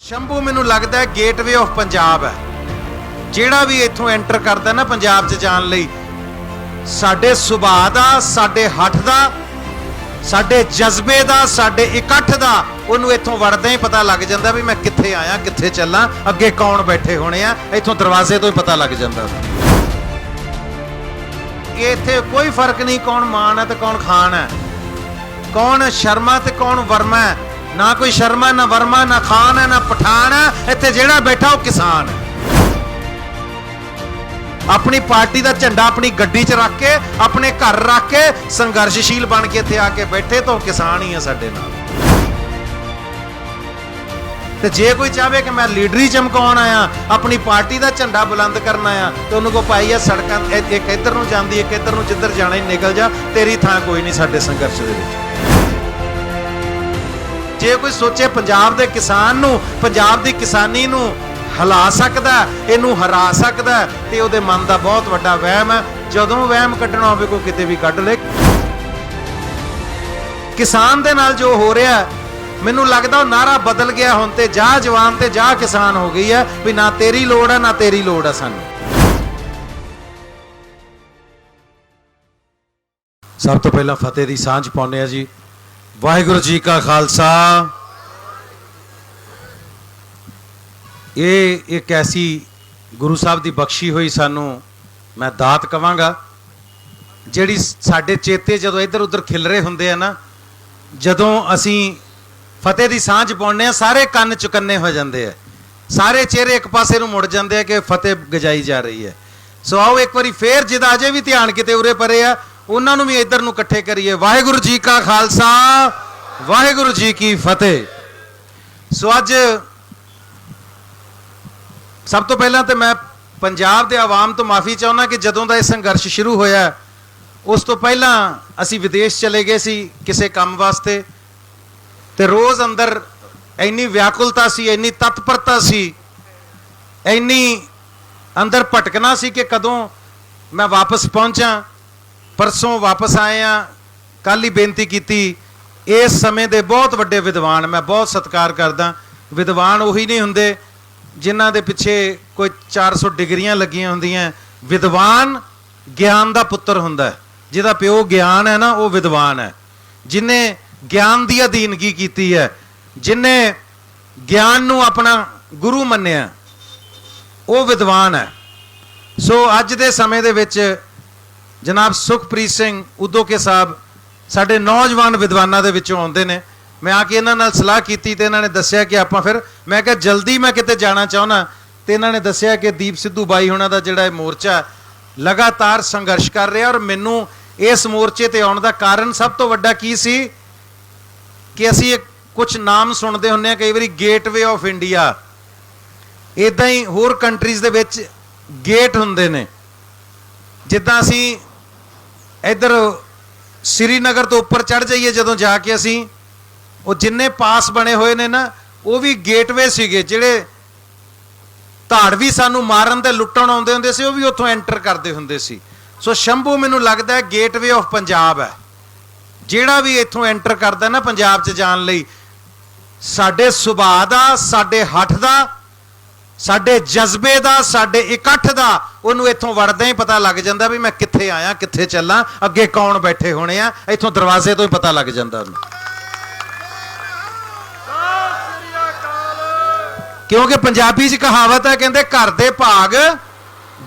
शंभू मैनू लगता है गेटवे ऑफ पंजाब है। ਜਿਹੜਾ भी इत्थों एंटर करता ना पंजाब च जाण लई साडे सुभाਅ दा, साडे हठ दा, साडे जज्बे दा, साडे इकट्ठ दा ਉਹਨੂੰ इत्थों वड़दे ही पता लग जाता भी मैं कित्थे आया, कित्थे चलां, अगे कौन बैठे होने आ, इत्थों दरवाजे तो ही पता लग जाता। इत्थे कोई फर्क नहीं कौन मान है तो कौन खान है, कौन शर्मा ते कौन वर्मा है। ना कोई शर्मा, ना वर्मा, ना खान है, ना पठान है। इत्थे जेड़ा बैठा वो किसान है। अपनी पार्टी का झंडा अपनी गड्डी च रख के, अपने घर रख के संघर्षशील बन के इत्थे आके बैठे तो किसान ही है साडे नाल। ते जे कोई चाहे कि मैं लीडरी चमकाउण आया, अपनी पार्टी का झंडा बुलंद करना आया, तो उन्होंने को पाई है सड़कां एक इधर नूं जांदी, एक इधर नूं, जिधर जाना ही निकल जा, तेरी थां कोई नहीं साडे संघर्ष दे विच। जे कोई सोचे पंजाब दे किसान नूं, पंजाब दी किसानी नूं हिला सकदा, इनू हरा सकदा, ते उहदे मन दा बहुत वड्डा वहम है। जदों वहम कड्ढना होवे कोई किते भी कड्ढ ले। किसान दे नाल जो हो रहा है, मैनू लगदा नारा बदल गया। हुण ते जा जवान ते जा किसान हो गई है भी ना तेरी लोड़ है ना तेरी लोड़ है। सानू सब तो पहला फतेह दी सांझ पाउने आ जी। वाहिगुरू जी का खालसा। ये एक ऐसी गुरु साहब की बख्शी हुई सानू मैं दात कवांगा, जिहड़ी साडे चेते जदों इधर उधर खिलरे हुंदे आ ना, जदों असीं फतेह दी सांझ पाउने आ, सारे कन्न चुकन्ने हो जाते हैं, सारे चेहरे एक पासे नूं मुड़ जाते हैं कि फतेह गजाई जा रही है। सो आओ एक बारी फिर जिदा अजे भी ध्यान किते उरे परे आ, उन्होंने भी इधर नूं इकट्ठे करिए। वाहिगुरू जी का खालसा, वाहिगुरू जी की फतेह। सो अज सब तो पहला तो मैं पंजाब के आवाम तो माफ़ी चाहुंदा कि जदों का यह संघर्ष शुरू होया, उस तो पहला असी विदेश चले गए सी किसी काम वास्ते, ते रोज़ अंदर इन्नी व्याकुलता सी, इन्नी तत्परता सी, इन्नी अंदर भटकना सी कि कदों मैं वापस पहुँचा। परसों वापस आए हैं, कल ही बेनती की। इस समय के बहुत वड्डे विद्वान मैं बहुत सत्कार करदा। विद्वान उही नहीं हुंदे जिन्हां दे पिछे कोई 400 डिग्रियां लगियां हुंदियां। विद्वान ज्ञान का पुत्र हुंदा है, जिहदा प्यो ज्ञान है ना, वो विद्वान है। जिन्हें ज्ञान की अधीनगी की है, जिन्हें ज्ञान नूं अपना गुरु मन्निया, वो विद्वान है। सो अज दे समय दे विच जनाब सुखप्रीत सिंह उदोके साहब साडे नौजवान विद्वानां दे विचों आउंदे ने। मैं आके इन्हां नाल सलाह कीती ते इन्हां ने दस्सिया कि आपां फिर, मैं कहा जल्दी मैं किते जाना चाहुंदा, ते इन्हां ने दस्सिया कि दीप सिद्धू बाई हुणां दा जिहड़ा मोर्चा लगातार संघर्ष कर रहा। और मैनू इस मोर्चे ते आउण दा कारण सब तो वड्डा की सी कि असी कुछ नाम सुनते हुंदे कई बारी, गेटवे ऑफ इंडिया, इदां ही होर कंट्रीज़ दे विच गेट हुंदे ने। जिद्दां असी इधर श्रीनगर तो उपर चढ़ जाइए, जदों जाके असी वो जिन्ने पास बने हुए ने ना, वो भी गेटवे सीगे, जिहड़े धाड़वी सानू मारन ते लुट्टण आउंदे हुंदे सी, वो भी उत्थों एंटर करते हुंदे सी। सो शंभू मैनू लगदा है गेटवे ऑफ पंजाब है। ਜਿਹੜਾ भी इत्थों एंटर करता ना पंजाब च जाण लई, साडे सुभाਅ दा, साडे हठ दा, साडे जज्बे दा, साडे इकट्ठ दा, ਉਹਨੂੰ इत्थों वड़दे ही पता लग जाता भी मैं कित्थे आया, कित्थे चलां, अगे कौन बैठे होने आ, इत्थों दरवाजे तो ही पता लग जाता। क्योंकि पंजाबी च कहावत है, कहते घर दे भाग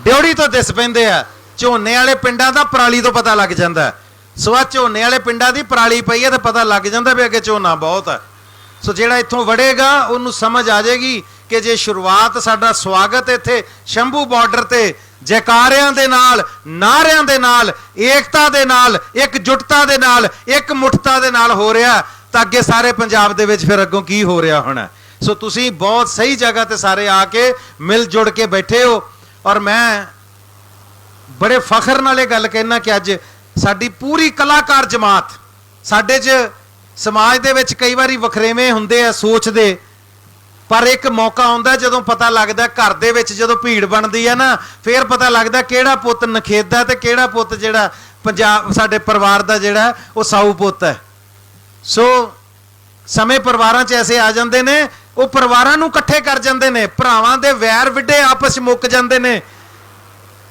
ड्योड़ी तो दिस पैंदे आ, झोने वाले पिंडां दा पराली तो पता लग जाता है। सो आ झोने वाले पिंडां दी पराली पई है तो पता लग जाता भी अगे झोना बहुत है। सो जिहड़ा इत्थों वड़ेगा उन्होंने समझ आ जाएगी कि जे शुरुआत साडा स्वागत इत्थे शंभू बॉर्डर ते जयकारियां दे नाल, नारियां दे नाल, एकता दे नाल, एकजुटता दे नाल, एक मुठता दे नाल हो रहा, तां अगे सारे पंजाब दे विच फिर अगों की हो रहा होना। सो तुसीं बहुत सही जगह ते सारे आके मिल जुड़ के बैठे हो। और मैं बड़े फखर नाल गल कहना कि अज साडी पूरी कलाकार जमात, साडे च समाज दे विच कई बारी वखरेवें हुंदे आ सोच दे, पर एक मौका आउंदा जदों पता लगदा घर दे विच जदों भीड़ बनदी है ना, फिर पता लगदा किहड़ा पुੱਤ नखेदा ते किहड़ा पुੱਤ जिहड़ा पंजाब साडे परिवार दा जिहड़ा वो साऊ पुੱਤ है। सो समय परिवारां च ऐसे आ जांदे ने ਉਹ ਪਰਿਵਾਰਾਂ ਨੂੰ ਇਕੱਠੇ ਕਰ ਜਾਂਦੇ ਨੇ, ਭਰਾਵਾਂ ਦੇ ਵੈਰ ਵਿਡੇ ਆਪਸ 'ਚ ਮੁੱਕ ਜਾਂਦੇ ਨੇ,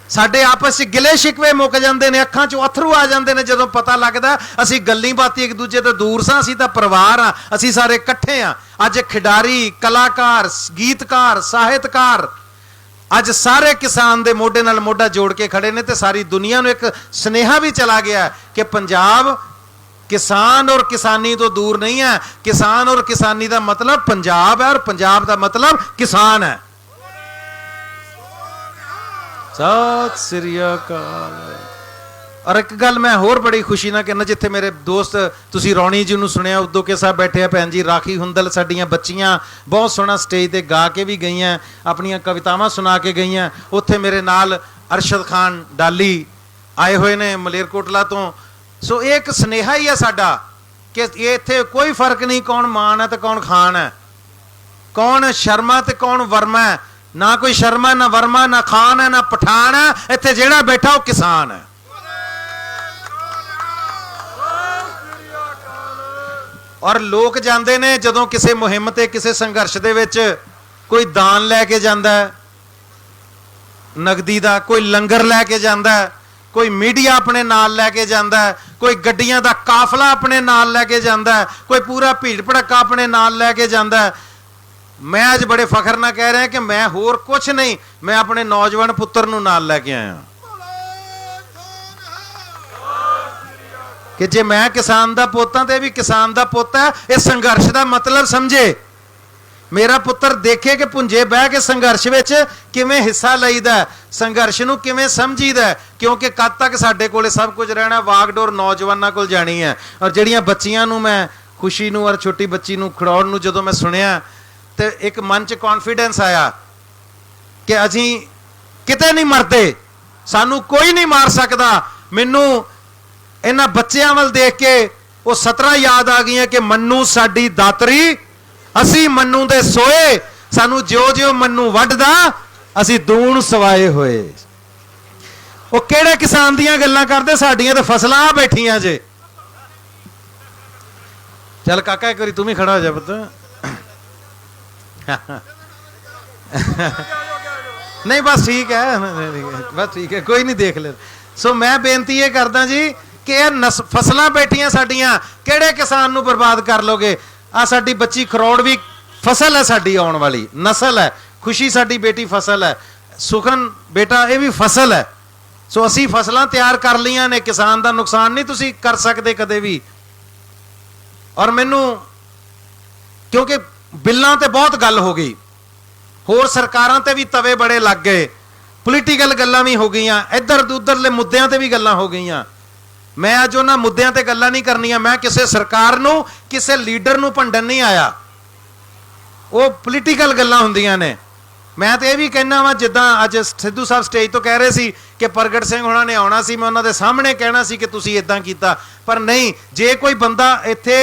ਸਾਡੇ ਆਪਸ 'ਚ ਗਿਲੇ ਸ਼ਿਕਵੇ ਮੁੱਕ ਜਾਂਦੇ ਨੇ, ਅੱਖਾਂ 'ਚੋਂ ਅਥਰੂ ਆ ਜਾਂਦੇ ਨੇ ਜਦੋਂ ਪਤਾ ਲੱਗਦਾ ਅਸੀਂ ਗੱਲਾਂ ਬਾਤੀ ਇੱਕ ਦੂਜੇ ਤੋਂ ਦੂਰ ਸਾਂ, ਅਸੀਂ ਤਾਂ ਪਰਿਵਾਰ ਆ, ਅਸੀਂ ਸਾਰੇ ਇਕੱਠੇ ਆ। ਅੱਜ ਖਿਡਾਰੀ, ਕਲਾਕਾਰ, ਗੀਤਕਾਰ, ਸਾਹਿਤਕਾਰ ਅੱਜ ਸਾਰੇ ਕਿਸਾਨ ਦੇ ਮੋਢੇ ਨਾਲ ਮੋਢਾ ਜੋੜ ਕੇ ਖੜੇ ਨੇ, ਤੇ ਸਾਰੀ ਦੁਨੀਆ ਨੂੰ ਇੱਕ ਸੁਨੇਹਾ ਵੀ ਚਲਾ ਗਿਆ ਕਿ ਪੰਜਾਬ किसान और किसानी तो दूर नहीं है, किसान और किसानी का मतलब पंजाब है और पंजाब का मतलब किसान है। सत श्री अकाल। और एक गल मैं होर बड़ी खुशी ना कहना, जिथे मेरे दोस्त तुसी रौणी जी नूं सुनिया, उदो के साहब बैठे हैं, भैन जी राखी हुंदल, साडियां बच्चियां बहुत सोहना स्टेज ते गा के भी गई, अपनियां कवितावां सुना के गई। उत्थे मेरे नाल अरशद खान डाली आए हुए ने मलेरकोटला तो। सो एक सुनेहा ही है साडा कि ये इत्थे कोई फर्क नहीं कौन मान है तो कौन खान है, कौन शर्मा तो कौन वर्मा है, ना कोई शर्मा ना वर्मा ना खान है ना पठान है, इत्थे जेड़ा बैठा वो किसान है। और लोग जांदे ने जदों किसी मुहिम ते किसी संघर्ष दे विच कोई दान लैके जांदा है नगदी दा, कोई लंगर लैके जांदा है, कोई मीडिया अपने नाल लैके जांदा है, कोई गड्डियां दा काफला अपने नाल लैके जांदा है, कोई पूरा भीड़ भड़का अपने नाल लैके जांदा है। मैं अज बड़े फखर नाल कह रहा कि मैं होर कुछ नहीं, मैं अपने नौजवान पुत्र नूं नाल लैके आया कि जे मैं किसान दा पुੱਤ हां ते भी किसान दा पुੱਤ है। इस संघर्ष दा मतलब समझे, मेरा पुत्र देखे कि पुंजे बह के संघर्ष विच किवें हिस्सा लईदा, संघर्ष नूं किवें समझीदा, क्योंकि कद तक साडे कोले सब कुछ रहना, वागडोर नौजवानां कोल जानी है। और जिहड़ियां बच्चियां नूं मैं खुशी नूं और छोटी बच्ची नूं खड़ाउण नूं जदों मैं सुनिया ते एक मन च कॉन्फिडेंस आया कि असीं किते नहीं मरदे, सानूं कोई नहीं मार सकदा। मैनूं इन्हां बच्चियां वल देख के वो 17 याद आ गईयां कि मन्नू साडी दातरी, असी मन्नू दे सोए, सानू ज्यो ज्यो मन्नू वड्डदा असी दूण सवाए होए। वो केड़े किसान दियां गल्लां करदे, साडियां ते फसलां बैठियां जे। चल काका एक बारी तू भी खड़ा हो जा पुत्त। नहीं बस ठीक है, बस ठीक है, कोई नहीं देख ले। सो मैं बेनती ये करदा जी कि फसलां बैठियां साडियां, केड़े किसान नूं बर्बाद कर लोगे। आ साडी बच्ची खरौड़ भी फसल है, साडी आउण वाली नस्ल है। खुशी साडी बेटी फसल है, सुखन बेटा ये भी फसल है। सो असी फसलां तैयार कर लियां ने, किसान दा नुकसान नहीं तुसी कर सकते कदे भी। और मैनू क्योंकि बिल्लां ते बहुत गल हो गई, होर सरकारां ते भी तवे बड़े लग गए, पोलीटिकल गल्लां भी हो गईयां, इधर उधरले मुद्दियां ते भी गल्लां हो गईयां। मैं अज उन्हां मुद्दियां ते गल्लां नहीं करनियां। मैं किसी सरकार नूं किसी लीडर नूं भंडन नहीं आया, वो पोलीटिकल गल्लां हुंदियां ने। मैं तो यह भी कहना वा, जिद्दां अज सिद्धू साहब स्टेज तो कह रहे सी कि प्रगट सिंह होणां ने आउणा सी, मैं उन्हां दे सामने कहना सी कि तुसीं इदां कीता, पर नहीं। जे कोई बंदा इत्थे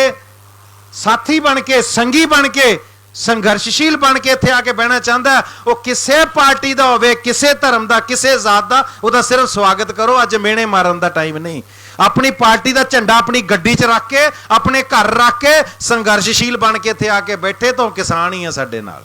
साथी बन के, संगी बन के, संघर्षशील बन के इत्थे आके बहना चाहता है, वो किसी पार्टी का होवे, किसी धर्म का, किसी जात का, उसका सिर्फ स्वागत करो। अज मेहने मारन का टाइम नहीं। अपनी पार्टी का झंडा अपनी गड्डी च रख के, अपने घर रख के, संघर्षशील बन के इत्थे आके बैठे तो किसान ही है साडे नाल।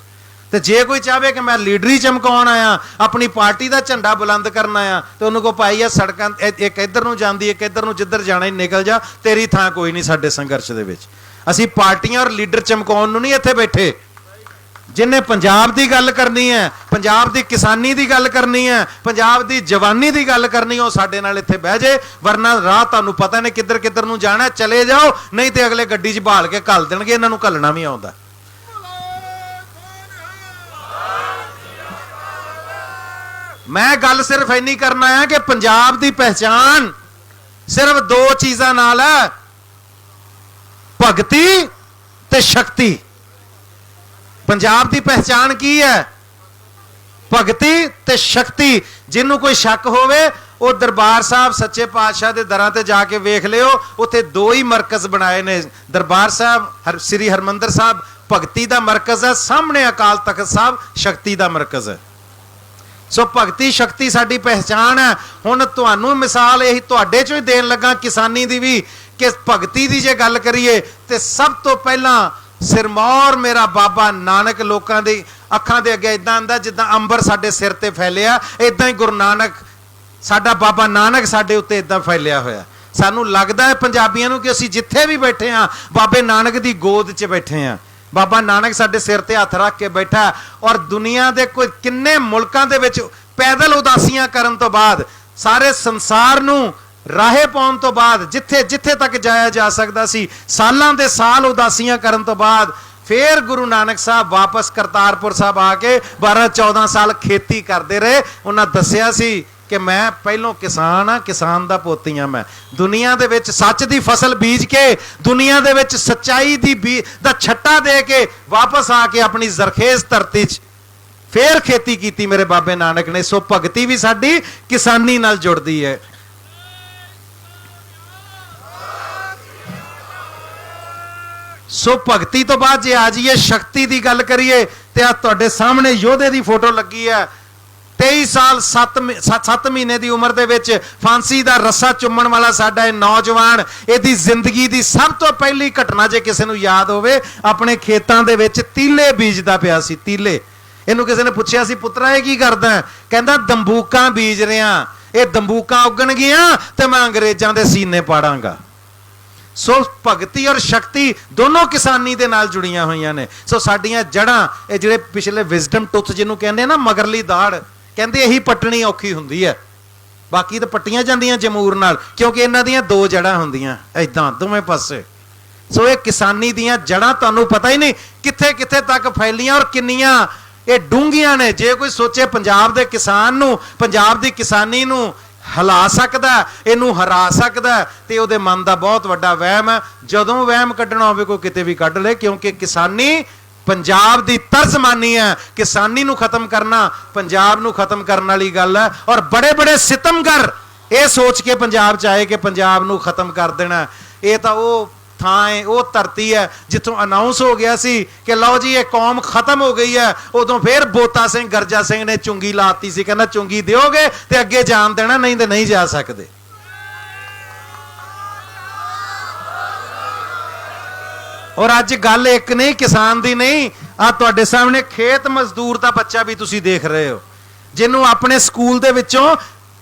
ते जे कोई चाहे कि मैं लीडरी चमकाउण आया, अपनी पार्टी का झंडा बुलंद करना आया, तो उन्होंने को पाई है सड़कां एक इधर नूं जांदी, एक इधर नूं, जिधर जाना ही निकल जा, तेरी थां कोई नहीं साडे संघर्ष दे विच। असीं पार्टियां और लीडर चमकाउण नूं नहीं इत्थे बैठे। जिन्हें पंजाब की गल करनी है, पंजाब की किसानी की गल करनी है, पंजाब की जवानी की गल करनी है, साडे नाल इत्थे बह जाए। वरना राह तुहानूं पता नहीं किधर किधर नूं जाना, चले जाओ, नहीं तो अगले गड्डी च बहाल के घल देणगे। इन्हां नूं घल्लना भी आउंदा। मैं गल सिर्फ इन्नी करना है कि पंजाब की पहचान सिर्फ दो चीज़ां नाल है, भगती ते शक्ति। पंजाब की पहचान की है? भगती ते शक्ति। जिन्हों कोई शक होवे वो दरबार साहब सच्चे पातशाह के दरां ते जाके वेख लियो, उत्थे दो ही मरकज बनाए ने। दरबार साहब श्री हरमंदर साहब भगती का मरकज है, सामने अकाल तख्त साहब शक्ति का मरकज है। सो भगती शक्ति साडी पहचान है। हुण तुहानूं मिसाल यही तुहाडे चों ही देण लगा किसानी दी भी, कि भगती की जे गल करिए तो सब तो पहला सिरमौर मेरा बाबा नानक लोगों की अखां दे अगे इदां आंदा जिद्दां अंबर साडे सिर ते फैलिया, इदां ही गुरु नानक साडा बाबा नानक साडे उत्ते इदां फैलिया होया। सानू लगदा है पंजाबियां नू कि असीं जिथे भी बैठे हाँ बाबे नानक दी गोद च बैठे हाँ। बाबा नानक साडे सिर ते हथ रख के बैठा, और दुनिया दे कोई किन्ने मुल्कां दे विच पैदल उदासियां करन तो बाद, सारे संसार नू राहे पाउण तो बाद, जिथे जिथे तक जाया जा सकदा सी, सालां दे साल उदासियां करन तो बाद फिर गुरु नानक साहब वापस करतारपुर साहब आके 12-14 साल खेती करते रहे। उन्हें दसिया सी कि मैं पहलों किसान हाँ, किसान दा पोती हाँ। मैं दुनिया दे विच सच दी फसल बीज के, दुनिया दे विच सच्चाई दी दा छट्टा दे के वापस आके अपनी जरखेज धरती च फिर खेती की मेरे बाबे नानक ने। सो भगती भी साडी किसानी नाल जुड़दी है। सो भगती तो बाद जे आ जाइए शक्ति की गल करिए तो आ तुहाडे सामने योधे की फोटो लगी है। 23 साल 7 महीने की उम्र दे विच फांसी का रस्सा चुम्मण वाला साडा नौजवान, इहदी जिंदगी की सब तो पहली घटना जे किसी नूं याद होवे, अपने खेतों के विच तीले बीजदा पिया सी। तीले इहनूं किसी ने पुछया सी, पुत्रा ये की करदा है? कहंदा दंबूकां बीज रिहां, ये दंबूकां उगणगियां ते मैं अंग्रेजां दे सीने पाड़ांगा। सो भगती और शक्ति दोनों किसानी दे नाल जुड़ियां हुई ने। सो साडियां जड़ां ये जिहड़े पिछले विजडम टुथ जिन्हों कहंदे ना मगरली दाड़, कहंदे यही पट्टनी औखी हुंदी है, बाकी तो पट्टियां जांदियां जमूर नाल, क्योंकि इन्हां दियां दो जड़ां हुंदियां इदां दोवें पासे। सो ये किसानी दियां जड़ां तुहानूं पता ही नहीं कित्थे कित्थे तक फैलियां और किन्नियां ये डूंघियां ने। जे कोई सोचे पंजाब दे किसान नूं, पंजाब दी किसानी नूं हिला सकदा, इनू हरा सकदा, ते उहदे मन का बहुत वड्डा वहम है। जदों वहम कड्ढना होवे कोई किते भी कड्ढ ले, क्योंकि किसानी पंजाब दी तर्जमानी है। किसानी नू खत्म करना पंजाब नू खत्म करने वाली गल है। और बड़े बड़े सितमगर ये सोच के पंजाब च आए कि पंजाब नू खत्म कर देना। ये तो वो थां है, वो धरती है जिथों अनाउंस हो गया सी कि लो जी ये कौम खत्म हो गई है। उदों फिर बोता सिंह गर्जा सिंह ने चुंगी लाती सी, कहना चुंगी दिओगे ते अगे जान देना, नहीं तो नहीं जा सकते। और अज गल एक नहीं किसान दी नहीं, आ तुहाडे सामने खेत मजदूर का बच्चा भी तुसी देख रहे हो, जिन्हों अपने स्कूल दे विचों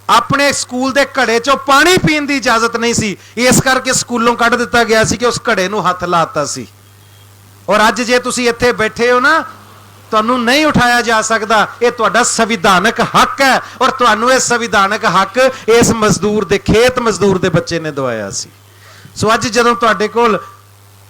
अपने स्कूल के घड़े चो पानी पीने की इजाजत नहीं सी, इस करके स्कूलों कढ़ दिता गया सी कि उस घड़े नूं हथ लाता सी। और अज जे तुसी इत्थे बैठे हो ना, तुहानूं नहीं उठाया जा सकता। ये तुहाडा संविधानक हक है, और तुहानूं ये संविधानक हक इस मजदूर दे खेत मजदूर दे बच्चे ने दवाया सी। सो अज जदों तुहाडे कोल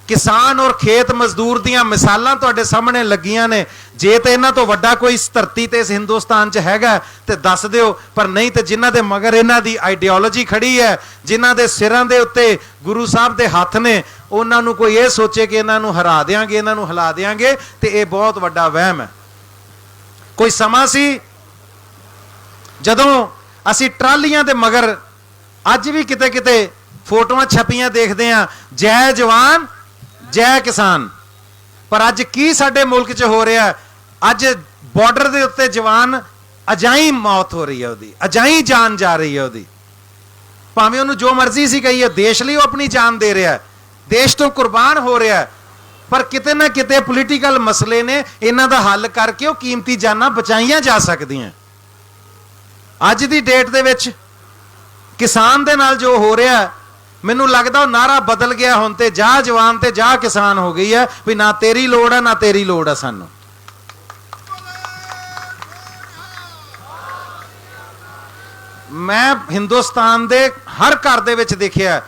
किसान और खेत मजदूर दियां मिसालां तुहाडे सामने लगियां ने, जे तो इन्हां तो वड्डा कोई इस धरती ते इस हिंदुस्तान च हैगा ते दस दिओ, पर नहीं तो जिन्हां दे मगर इन्हां दी आइडियोलॉजी खड़ी है, जिन्हां दे सिरां दे उत्ते गुरु साहब दे हथ ने, उन्हां नूं कोई ये सोचे कि इन्हां नूं हरा देंगे, इन्हां नूं हिला देंगे, ते ये बहुत वड्डा वहम है। कोई समा सी जदों असीं ट्रालियां दे मगर अज भी किते किते फोटोआं छपियां देखदे हां, जय जवान जय किसान। पर अज की साडे मुल्क च हो रहा है, अज बॉर्डर के उत्ते जवान अजाई मौत हो रही है, उहदी अजाई जान जा रही है उहदी, भावें उन्होंने जो मर्जी सी कही है, देश लिए अपनी जान दे रहा है, देश तो कुर्बान हो रहा है। पर किते ना किते पोलीटिकल मसले ने इन्हां दा हल करके वो कीमती जानां बचाईयां जा सकदियां। अज दी डेट दे विच किसान दे नाल जो हो रहा है, मैनू लगता नारा बदल गया, हुण ते जा जवान ते जा किसान हो गई है, भी ना तेरी लोड़ है ना तेरी लोड़ है सानू। मैं हिंदुस्तान दे हर घर दे विच देखिया,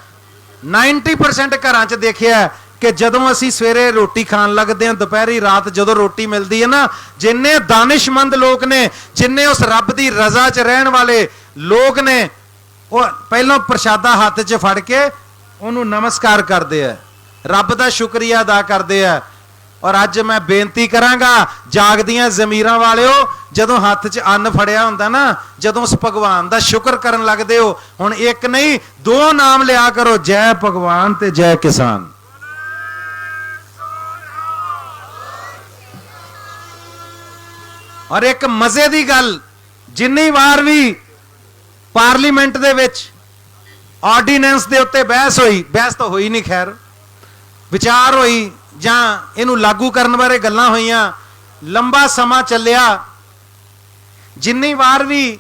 90% घरां च देखिया कि जदों असीं सवेरे रोटी खाण लगदे हां, दोपहरी रात जदों रोटी मिलदी है ना, जिन्ने दानिशमंद लोग ने, जिन्ने उस रब दी रजा च रहण वाले लोग ने, वो पहलों प्रशादा हाथ च फड़ के उन्होंने नमस्कार करते हैं, रब का शुक्रिया अदा करते हैं। और अज मैं बेनती करांगा जागदियां जमीरां वालिओ, जदों हाथ च अन्न फड़िया हुंदा ना, जदों उस भगवान का शुक्र करन लगदे हो, हुण एक नहीं 2 नाम लिया करो, जय भगवान ते जय किसान। और एक मजे की गल, जिन्नी बार भी पार्लीमेंट दे विच ऑर्डीनेंस दे उत्ते बहस हुई, बहस तो हुई नहीं, खैर विचार हुई, ਜਾਂ ਇਹਨੂੰ ਲਾਗੂ ਕਰਨ ਬਾਰੇ ਗੱਲਾਂ ਹੋਈਆਂ, ਲੰਬਾ ਸਮਾਂ ਚੱਲਿਆ। ਜਿੰਨੀ ਵਾਰ ਵੀ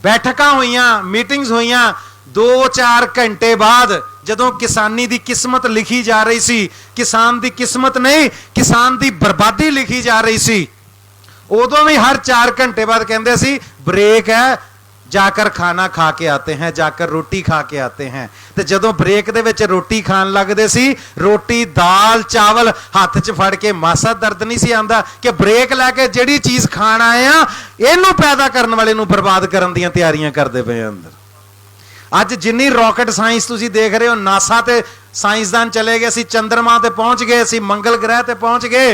ਬੈਠਕਾਂ ਹੋਈਆਂ, ਮੀਟਿੰਗਸ ਹੋਈਆਂ, 2-4 ਘੰਟੇ ਬਾਅਦ ਜਦੋਂ ਕਿਸਾਨੀ ਦੀ ਕਿਸਮਤ ਲਿਖੀ ਜਾ ਰਹੀ ਸੀ, ਕਿਸਾਨ ਦੀ ਕਿਸਮਤ ਨਹੀਂ, ਕਿਸਾਨ ਦੀ ਬਰਬਾਦੀ ਲਿਖੀ ਜਾ ਰਹੀ ਸੀ, ਉਦੋਂ ਵੀ हर 4 घंटे बाद कहते सी ब्रेक है, जाकर खाना खा के आते हैं, जाकर रोटी खा के आते हैं। तो जदों ब्रेक दे विच रोटी खान लगदे सी, रोटी दाल चावल हाथ च फड़ के मासा दर्द नहीं सी आंदा कि ब्रेक लैके जिहड़ी चीज़ खाण आए आ इहनूं पैदा करन वाले नूं बर्बाद करन दीयां तैयारियां करदे पए अंदर। अज जिन्नी रॉकेट साइंस तुसीं देख रहे हो, नासा ते साइंसदान चले गए, असीं चंद्रमा ते पहुंच गए, असीं मंगल ग्रह ते पहुंच गए।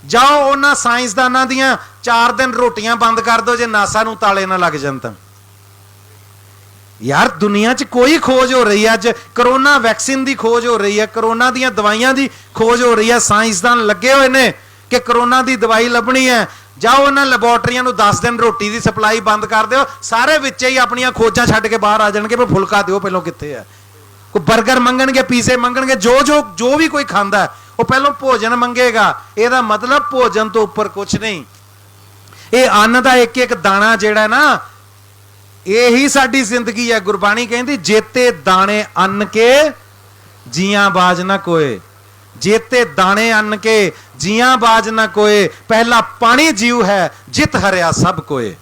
जाओ उन्हां साइंसदानां दियां 4 दिन रोटियां बंद कर दो जे नासा नूं ताले ना लग जाण तां। यार दुनिया च कोई खोज हो रही है, अज करोना वैक्सीन की खोज हो रही है, करोना दी दवाइयां की खोज हो रही है, साइंसदान लगे हुए ने कि करोना की दवाई लभनी है। जाओ उन्हां लैबोरेटरियां नूं 10 दिन रोटी की सप्लाई बंद कर दो, सारे विच ही अपनियां खोजां छड्ड के बाहर आ जाणगे भी फुलका दिओ पहलों कित्थे है। कोई बर्गर मंगणगे, पीजे मंगणगे, जो भी कोई खांदा है वो पहलों भोजन मंगेगा। ਇਹਦਾ मतलब भोजन तो उपर कुछ नहीं। ये अन्न का एक एक दाना जिहड़ा ना, यही साडी जिंदगी है। गुरबाणी कहती जेते दाने अन्न के जियां बाज ना कोए, जेते दाने अन्न के जियां बाज ना कोए, पहला पानी जीव है जित हरिया सब कोए।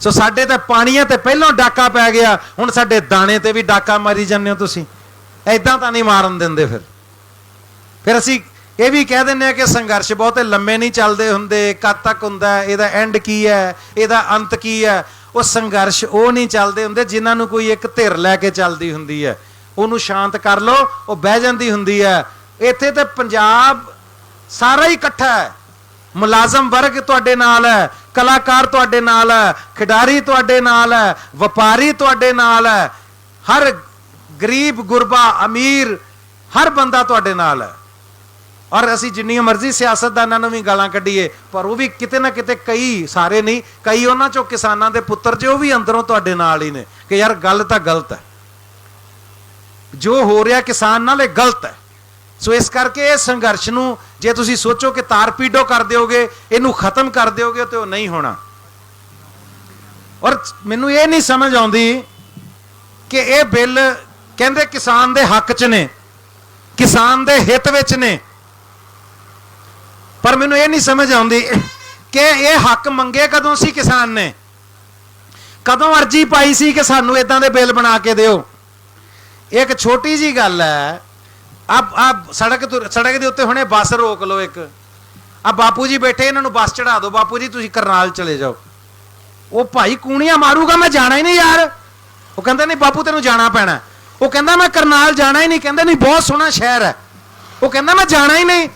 सो साडे ते पाणीਆਂ ते पहलों डाका पै गया, हुण साडे दाने ते भी डाका मारी जांदे हो तुसीं। ऐदां तां नहीं मारन दिंदे। फिर असी ये भी कह दें कि संघर्ष बहुते लम्मे नहीं चलते होंगे, कद तक होंदा, इहदा एंड की है, इहदा अंत की है। वो संघर्ष वो नहीं चलते होंगे जिन्होंने कोई एक धिर लैके चलती होंगी है, उन्होंने शांत कर लो, वो बह जाती होंगी है। इत्थे ते पंजाब सारा ही इकट्ठा है, मुलाजम वर्ग तुहाडे नाल है, कलाकार तुहाडे नाल है, खिडारी तुहाडे नाल है, वपारी तुहाडे नाल है, हर गरीब गुरबा अमीर हर बंदा तुहाडे नाल है। और असी जिन्नी मर्जी सियासतदानां नूं भी गालां कढीए, पर वो भी किते ना किते, कई सारे नहीं, कई उन्हां चों किसानां दे पुत्तर जो भी अंदरों तुहाडे नाल ही ने कि यार गल तां गलत है, जो हो रहा किसान नाल गलत है। सो इस करके इस संघर्ष नूं जे तुसीं सोचो कि तार पीडो कर दोगे, इनू खत्म कर दोगे, तो नहीं होना। और मैनूं ये नहीं समझ आउंदी कि ये बिल कहंदे किसान दे हक च ने, किसान दे हित विच ने, पर मैनूं ये नहीं समझ आउंदी कि ये हक मंगे कदों सी किसान ने, कदों अर्जी पाई सी कि सानूं इदां दे बिल बना के दिओ। एक छोटी जी गल है, अब सड़क के उत्ते हुणे बस रोक लो, एक अब बापू जी बैठे, इन्होंने बस चढ़ा दो, बापू जी तुसीं करनाल चले जाओ। वो भाई कूणियां मारूगा, मैं जाना ही नहीं यार। वो कहंदा नहीं बापू तेनों जाना पैना। वो कहंदा मैं करनाल जाना ही नहीं। कहंदा नहीं बहुत सोहना शहर है। वो कहंदा मैं जाना ही नहीं।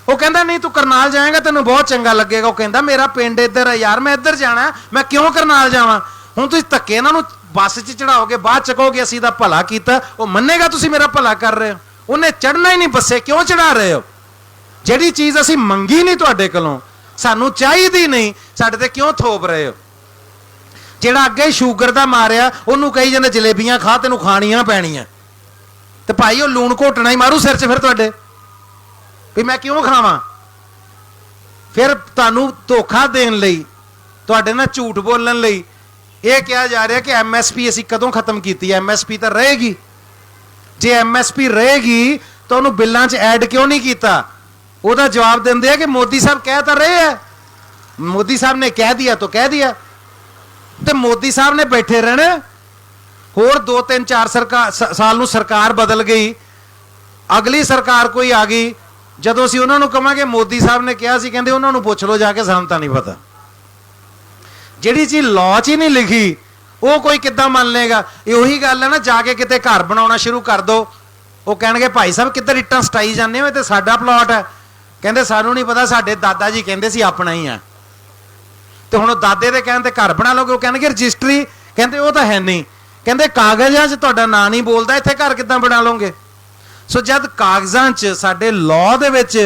वो कहंदा नहीं तू करनाल जाएगा तेनों बहुत चंगा लगेगा। वो कहंदा मेरा पिंड इधर है यार, मैं इधर जाना, मैं क्यों करनाल जावां। हुण तुसीं धक्के इन्हां नूं बस च चढ़ाओगे, बाद च कहोगे असीं दा भला कीता, वो मन्नेगा तुसीं मेरा भला कर रहे हो। उन्हें चढ़ना ही नहीं बसे, क्यों चढ़ा रहे हो। जिहड़ी चीज़ असीं मंगी नहीं तुहाडे कोलों, सानूं चाहीदी नहीं, साडे ते क्यों थोप रहे हो। जिहड़ा अगे शूगर दा मारिया, उन्होंने कही जांदे जलेबियां खा, तैनूं खाणियां पैणियां। ते भाई वो लूण घोटना ही मारू सिर च फिर तुहाडे भी मैं क्यों खावां। फिर तुहानूं धोखा देण लई, तुहाडे नाल झूठ बोलण लई ये कहा जा रहा कि MSP असीं कदों खत्म कीती है। MSP तो रहेगी, जे MSP रहेगी तो उन्होंने बिलों च ऐड क्यों नहीं किया। ਉਹਦਾ जवाब देंदे हैं कि मोदी साहब कह तो रहे हैं, मोदी साहब ने कह दिया तो कह दिया, तो मोदी साहब ने बैठे रहने। होर 2-3-4 साल नूं सरकार बदल गई, अगली सरकार कोई आ गई, जदों असीं उन्हां नूं कहांगे मोदी साहब ने कहा सी, कहंदे उन्हां नूं पुछ लो जाके, सानूं तां नहीं पता। जिहड़ी चीज़ लॉ च ही नहीं लिखी वो कोई किद्दां मान लेगा। यही गल है ना, जाके किते घर बनाउणा शुरू कर दो, वो कहणगे भाई साहब किधर इट्टां सटाई जांदे हो, ते साडा प्लॉट है। कहंदे सानूं नहीं पता, साडे दादा जी कहंदे सी अपना ही है। तो हुण दादे दे कहण ते घर बना लोगे, वो कहणगे रजिस्ट्री, कहंदे वो तां है नहीं, कहंदे कागज़ां 'च तुहाडा नां नहीं बोलदा, इत्थे घर किद्दां बना लोगे। सो जद कागज़ां 'च साडे लॉ दे विच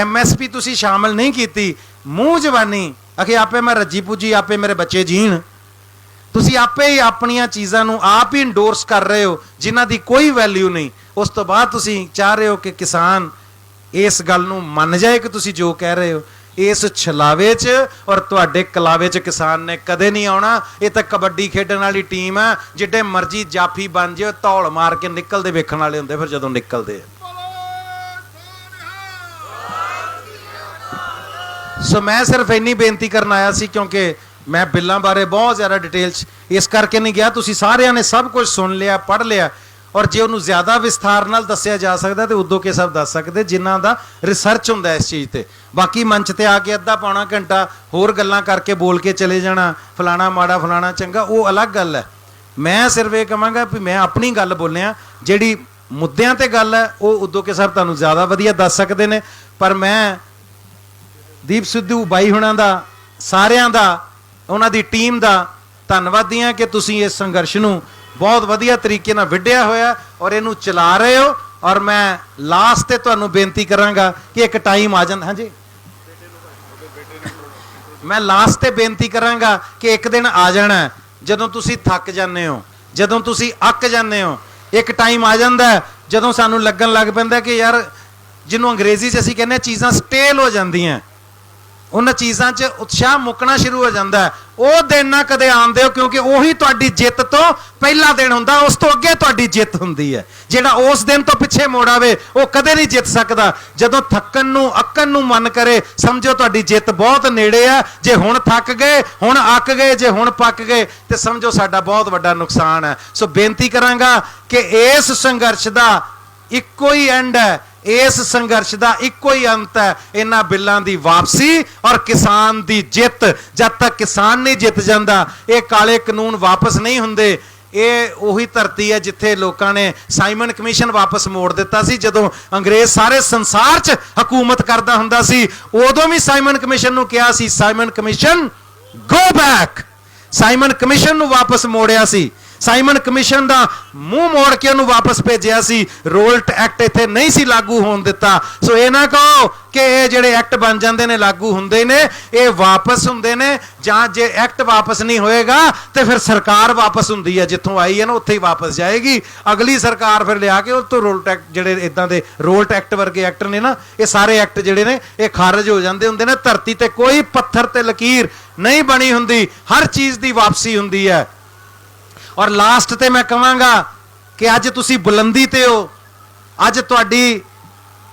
MSP तुसीं शामिल नहीं कीती, मूँह जवानी आखे आपे मैं रजी पुजी, आपे मेरे बच्चे जीण, तुसीं आपे ही अपनियां चीज़ां नूं आप ही इंडोर्स कर रहे हो जिन्हां दी कोई वैल्यू नहीं। ਉਸ ਤੋਂ ਬਾਅਦ ਤੁਸੀਂ ਚਾਹ ਰਹੇ ਹੋ ਕਿ ਕਿਸਾਨ ਇਸ ਗੱਲ ਨੂੰ ਮੰਨ ਜਾਏ ਕਿ ਤੁਸੀਂ ਜੋ ਕਹਿ ਰਹੇ ਹੋ। ਇਸ ਛਲਾਵੇ 'ਚ ਔਰ ਤੁਹਾਡੇ ਕਲਾਵੇ 'ਚ ਕਿਸਾਨ ਨੇ ਕਦੇ ਨਹੀਂ ਆਉਣਾ। ਇਹ ਤਾਂ ਕਬੱਡੀ ਖੇਡਣ ਵਾਲੀ ਟੀਮ ਹੈ, ਜਿੱਡੇ ਮਰਜ਼ੀ ਜਾਫੀ ਬਣ ਜਾਓ, ਧੌਲ ਮਾਰ ਕੇ ਨਿਕਲਦੇ ਵੇਖਣ ਵਾਲੇ ਹੁੰਦੇ ਫਿਰ ਜਦੋਂ ਨਿਕਲਦੇ ਆ। ਸੋ ਮੈਂ ਸਿਰਫ ਇੰਨੀ ਬੇਨਤੀ ਕਰਨ ਆਇਆ ਸੀ, ਕਿਉਂਕਿ ਮੈਂ ਬਿੱਲਾਂ ਬਾਰੇ ਬਹੁਤ ਜ਼ਿਆਦਾ ਡਿਟੇਲ 'ਚ ਇਸ ਕਰਕੇ ਨਹੀਂ ਗਿਆ। ਤੁਸੀਂ ਸਾਰਿਆਂ ਨੇ ਸਭ ਕੁਝ ਸੁਣ ਲਿਆ, ਪੜ੍ਹ ਲਿਆ, ਔਰ ਜੇ ਉਹਨੂੰ ਜ਼ਿਆਦਾ ਵਿਸਥਾਰ ਨਾਲ ਦੱਸਿਆ ਜਾ ਸਕਦਾ ਤੇ ਉਦੋਂ ਕੇ ਸਭ ਦੱਸ ਸਕਦੇ ਜਿਨ੍ਹਾਂ ਦਾ ਰਿਸਰਚ ਹੁੰਦਾ ਇਸ ਚੀਜ਼ ਤੇ। ਬਾਕੀ ਮੰਚ ਤੇ ਆ ਕੇ ਅੱਧਾ ਪੌਣਾ ਘੰਟਾ ਹੋਰ ਗੱਲਾਂ ਕਰਕੇ ਬੋਲ ਕੇ ਚਲੇ ਜਾਣਾ, ਫਲਾਣਾ ਮਾੜਾ ਫਲਾਣਾ ਚੰਗਾ, ਉਹ ਅਲੱਗ ਗੱਲ ਹੈ। ਮੈਂ ਸਿਰਫ ਇਹ ਕਹਾਂਗਾ ਵੀ ਮੈਂ ਆਪਣੀ ਗੱਲ ਬੋਲਿਆ, ਜਿਹੜੀ ਮੁੱਦਿਆਂ ਤੇ ਗੱਲ ਹੈ ਉਹ ਉਦੋਂ ਕੇ ਸਭ ਤੁਹਾਨੂੰ ਜ਼ਿਆਦਾ ਵਧੀਆ ਦੱਸ ਸਕਦੇ ਨੇ। ਪਰ ਮੈਂ ਦੀਪ ਸਿੱਧੂ ਬਾਈ ਹੁਣਾਂ ਦਾ, ਸਾਰਿਆਂ ਦਾ, ਉਹਨਾਂ ਦੀ ਟੀਮ ਦਾ ਧੰਨਵਾਦੀ ਹਾਂ ਕਿ ਤੁਸੀਂ ਇਸ ਸੰਘਰਸ਼ ਨੂੰ ਬਹੁਤ ਵਧੀਆ ਤਰੀਕੇ ਨਾਲ ਵਿੱਢਿਆ ਹੋਇਆ ਔਰ ਇਹਨੂੰ ਚਲਾ ਰਹੇ ਹੋ। ਔਰ ਮੈਂ ਲਾਸਟ ਤੇ ਤੁਹਾਨੂੰ ਬੇਨਤੀ ਕਰਾਂਗਾ ਕਿ ਇੱਕ ਟਾਈਮ ਆ ਜਾਂਦਾ। ਹਾਂਜੀ, ਮੈਂ ਲਾਸਟ ਤੇ ਬੇਨਤੀ ਕਰਾਂਗਾ ਕਿ ਇੱਕ ਦਿਨ ਆ ਜਾਣਾ ਜਦੋਂ ਤੁਸੀਂ ਥੱਕ ਜਾਂਦੇ ਹੋ, ਜਦੋਂ ਤੁਸੀਂ ਅੱਕ ਜਾਂਦੇ ਹੋ। ਇੱਕ ਟਾਈਮ ਆ ਜਾਂਦਾ ਜਦੋਂ ਸਾਨੂੰ ਲੱਗਣ ਲੱਗ ਪੈਂਦਾ ਕਿ ਯਾਰ, ਜਿਹਨੂੰ ਅੰਗਰੇਜ਼ੀ 'ਚ ਅਸੀਂ ਕਹਿੰਦੇ ਚੀਜ਼ਾਂ ਸਟੇਲ ਹੋ ਜਾਂਦੀਆਂ, ਉਹਨਾਂ ਚੀਜ਼ਾਂ 'ਚ ਉਤਸ਼ਾਹ ਮੁੱਕਣਾ ਸ਼ੁਰੂ ਹੋ ਜਾਂਦਾ। ਉਹ ਦਿਨ ਨਾ ਕਦੇ ਆਉਣ ਦਿਓ, ਕਿਉਂਕਿ ਉਹੀ ਤੁਹਾਡੀ ਜਿੱਤ ਤੋਂ ਪਹਿਲਾ ਦਿਨ ਹੁੰਦਾ, ਉਸ ਤੋਂ ਅੱਗੇ ਤੁਹਾਡੀ ਜਿੱਤ ਹੁੰਦੀ ਹੈ। ਜਿਹੜਾ ਉਸ ਦਿਨ ਤੋਂ ਪਿੱਛੇ ਮੋੜ ਆਵੇ ਉਹ ਕਦੇ ਨਹੀਂ ਜਿੱਤ ਸਕਦਾ। ਜਦੋਂ ਥੱਕਣ ਨੂੰ, ਅੱਕਣ ਨੂੰ ਮਨ ਕਰੇ, ਸਮਝੋ ਤੁਹਾਡੀ ਜਿੱਤ ਬਹੁਤ ਨੇੜੇ ਆ। ਜੇ ਹੁਣ ਥੱਕ ਗਏ, ਹੁਣ ਅੱਕ ਗਏ, ਜੇ ਹੁਣ ਪੱਕ ਗਏ, ਤੇ ਸਮਝੋ ਸਾਡਾ ਬਹੁਤ ਵੱਡਾ ਨੁਕਸਾਨ ਹੈ। ਸੋ ਬੇਨਤੀ ਕਰਾਂਗਾ ਕਿ ਇਸ ਸੰਘਰਸ਼ ਦਾ ਇੱਕੋ ਹੀ ਐਂਡ ਹੈ, ਇਸ ਸੰਘਰਸ਼ ਦਾ ਇੱਕੋ ਹੀ ਅੰਤ ਹੈ, ਇਹਨਾਂ ਬਿੱਲਾਂ ਦੀ ਵਾਪਸੀ ਔਰ ਕਿਸਾਨ ਦੀ ਜਿੱਤ। ਜਦ ਤੱਕ ਕਿਸਾਨ ਨਹੀਂ ਜਿੱਤ ਜਾਂਦਾ, ਇਹ ਕਾਲੇ ਕਾਨੂੰਨ ਵਾਪਸ ਨਹੀਂ ਹੁੰਦੇ। ਇਹ ਉਹੀ ਧਰਤੀ ਹੈ ਜਿੱਥੇ ਲੋਕਾਂ ਨੇ ਸਾਈਮਨ ਕਮਿਸ਼ਨ ਵਾਪਸ ਮੋੜ ਦਿੱਤਾ ਸੀ। ਜਦੋਂ ਅੰਗਰੇਜ਼ ਸਾਰੇ ਸੰਸਾਰ 'ਚ ਹਕੂਮਤ ਕਰਦਾ ਹੁੰਦਾ ਸੀ, ਉਦੋਂ ਵੀ ਸਾਈਮਨ ਕਮਿਸ਼ਨ ਨੂੰ ਕਿਹਾ ਸੀ, Simon commission go back. Simon commission ਨੂੰ ਵਾਪਸ ਮੋੜਿਆ ਸੀ, ਸਾਈਮਨ ਕਮਿਸ਼ਨ ਦਾ ਮੂੰਹ ਮੋੜ ਕੇ ਉਹਨੂੰ ਵਾਪਸ ਭੇਜਿਆ ਸੀ। ਰੋਲਟ ਐਕਟ ਇੱਥੇ ਨਹੀਂ ਸੀ ਲਾਗੂ ਹੋਣ ਦਿੱਤਾ। ਸੋ ਇਹ ਨਾ ਕਹੋ ਕਿ ਇਹ ਜਿਹੜੇ ਐਕਟ ਬਣ ਜਾਂਦੇ ਨੇ ਲਾਗੂ ਹੁੰਦੇ ਨੇ, ਇਹ ਵਾਪਸ ਹੁੰਦੇ ਨੇ। ਜਾਂ ਜੇ ਐਕਟ ਵਾਪਸ ਨਹੀਂ ਹੋਏਗਾ ਤੇ ਫਿਰ ਸਰਕਾਰ ਵਾਪਸ ਹੁੰਦੀ ਹੈ, ਜਿੱਥੋਂ ਆਈ ਹੈ ਨਾ ਉੱਥੇ ਹੀ ਵਾਪਸ ਜਾਏਗੀ। ਅਗਲੀ ਸਰਕਾਰ ਫਿਰ ਲਿਆ ਕੇ ਉਹ ਤੋਂ ਰੋਲਟ ਐਕਟ, ਜਿਹੜੇ ਇਦਾਂ ਦੇ ਰੋਲਟ ਐਕਟ ਵਰਗੇ ਐਕਟ ਨੇ ਨਾ, ਇਹ ਸਾਰੇ ਐਕਟ ਜਿਹੜੇ ਨੇ ਇਹ ਖਾਰਜ ਹੋ ਜਾਂਦੇ ਹੁੰਦੇ ਨੇ। ਧਰਤੀ ਤੇ ਕੋਈ ਪੱਥਰ ਤੇ ਲਕੀਰ ਨਹੀਂ ਬਣੀ ਹੁੰਦੀ, ਹਰ ਚੀਜ਼ ਦੀ ਵਾਪਸੀ ਹੁੰਦੀ ਹੈ। ਔਰ ਲਾਸਟ ਤੇ ਮੈਂ ਕਹਾਂਗਾ ਕਿ ਅੱਜ ਤੁਸੀਂ ਬੁਲੰਦੀ ਤੇ ਹੋ, ਅੱਜ ਤੁਹਾਡੀ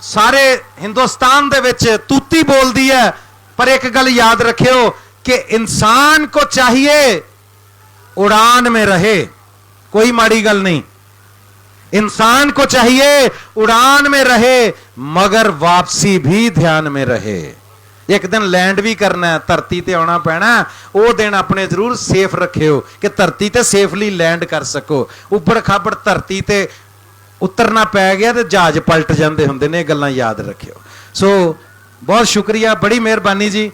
ਸਾਰੇ ਹਿੰਦੁਸਤਾਨ ਦੇ ਵਿੱਚ ਤੂਤੀ ਬੋਲਦੀ ਹੈ। ਪਰ ਇੱਕ ਗੱਲ ਯਾਦ ਰੱਖਿਓ कि इंसान को चाहिए उड़ान में रहे, कोई माड़ी गल नहीं। इंसान को चाहिए उड़ान में रहे, मगर वापसी भी ध्यान में रहे। एक दिन लैंड भी करना है, धरती ते आना पैना, वो दिन अपने जरूर सेफ रखियो कि धरती ते सेफली लैंड कर सको। उबड़ खाबड़ धरती ते उतरना पै गया तो जहाज पलट जाते होंगे ने, गल्लां याद रखियो। सो बहुत शुक्रिया, बड़ी मेहरबानी जी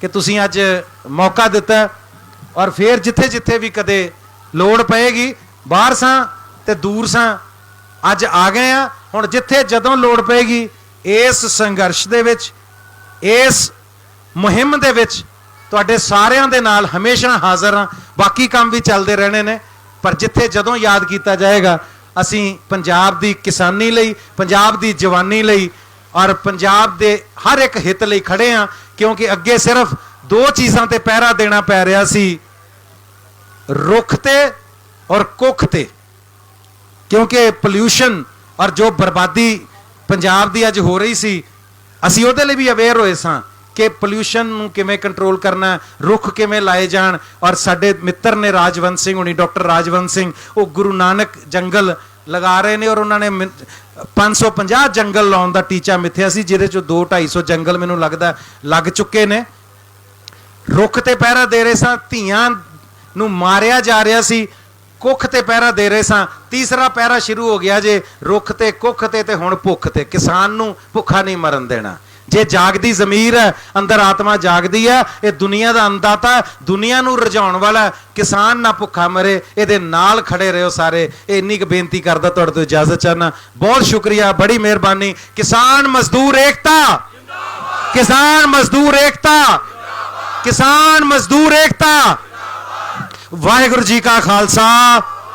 कि तुसीं अज मौका दिता। और फिर जिथे जिथे भी कदे लोड़ पएगी, बाहर सां ते दूर सां, अज आ गए हैं। हुण जिथे जदों लोड़ पएगी इस संघर्ष दे विच, इस मुहिम दे विच तुहाडे सारियां दे नाल हमेशा हाज़र हाँ। बाकी काम भी चलते रहने ने, पर जिथे जदों याद किया जाएगा असीं पंजाब दी किसानी लई, पंजाब दी जवानी लई और पंजाब दे हर एक हित लई खड़े हाँ। क्योंकि अगे सिर्फ दो चीज़ां ते पहरा देना पै रहा सी, रुख ते और कुख ते। क्योंकि पोल्यूशन और जो बर्बादी पंजाब दी अज हो रही सी, असीं उहदे लई भी अवेयर होए सां कि पोल्यूशन नूं किवें कंट्रोल करना, रुख किवें लाए जाण। और साडे मित्र ने राजवंत सिंह हुणी, डॉक्टर राजवंत सिंह, वो गुरु नानक जंगल लगा रहे ने और उन्होंने 550 जंगल लाने का टीचा मिथ्या सी, जिहदे चों 200-250 जंगल मैनूं लगदा लग चुके ने। रुख ते पहरा दे रहे सां, धीआं नूं मारिया जा रहा सी, कुख ते पहरा दे रहे सां। तीसरा पहरा शुरू हो गया जे रुख ते कुख ते हुण भुख ते। किसान नूं भुखा नहीं मरन देना। जे जागदी जमीर है, अंदर आत्मा जागदी है, ये दुनिया का अंदाता, दुनिया नूं रजाउण वाला। किसान ना भुखा मरे, इहदे नाल खड़े रहो सारे। इन्नी क बेनती करदा, तुहाडे तों इजाजत चाहना। बहुत शुक्रिया, बड़ी मेहरबानी। किसान मजदूर एकता, किसान मजदूर एकता, किसान मजदूर एकता। वाहिगुरू जी का खालसा,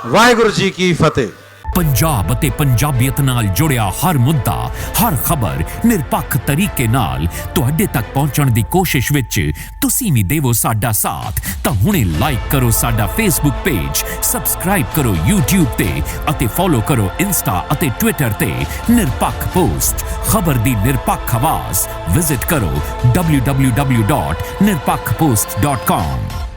वाहिगुरू जी की फतेह। पंजाब अते पंजाबियत नाल जुड़िया हर मुद्दा, हर खबर निरपक्ष तरीके नाल तुहाडे तक पहुंचण दी कोशिश विच तुसीं भी देवो साडा साथ। तां हुणे लाइक करो साडा फेसबुक पेज, सबसक्राइब करो यूट्यूब ते अते फॉलो करो इंस्टा अते ट्विटर ते निरपक्ष पोस्ट। खबर दी निरपक्ष आवाज़ विजिट करो www.nirpakhpost.com।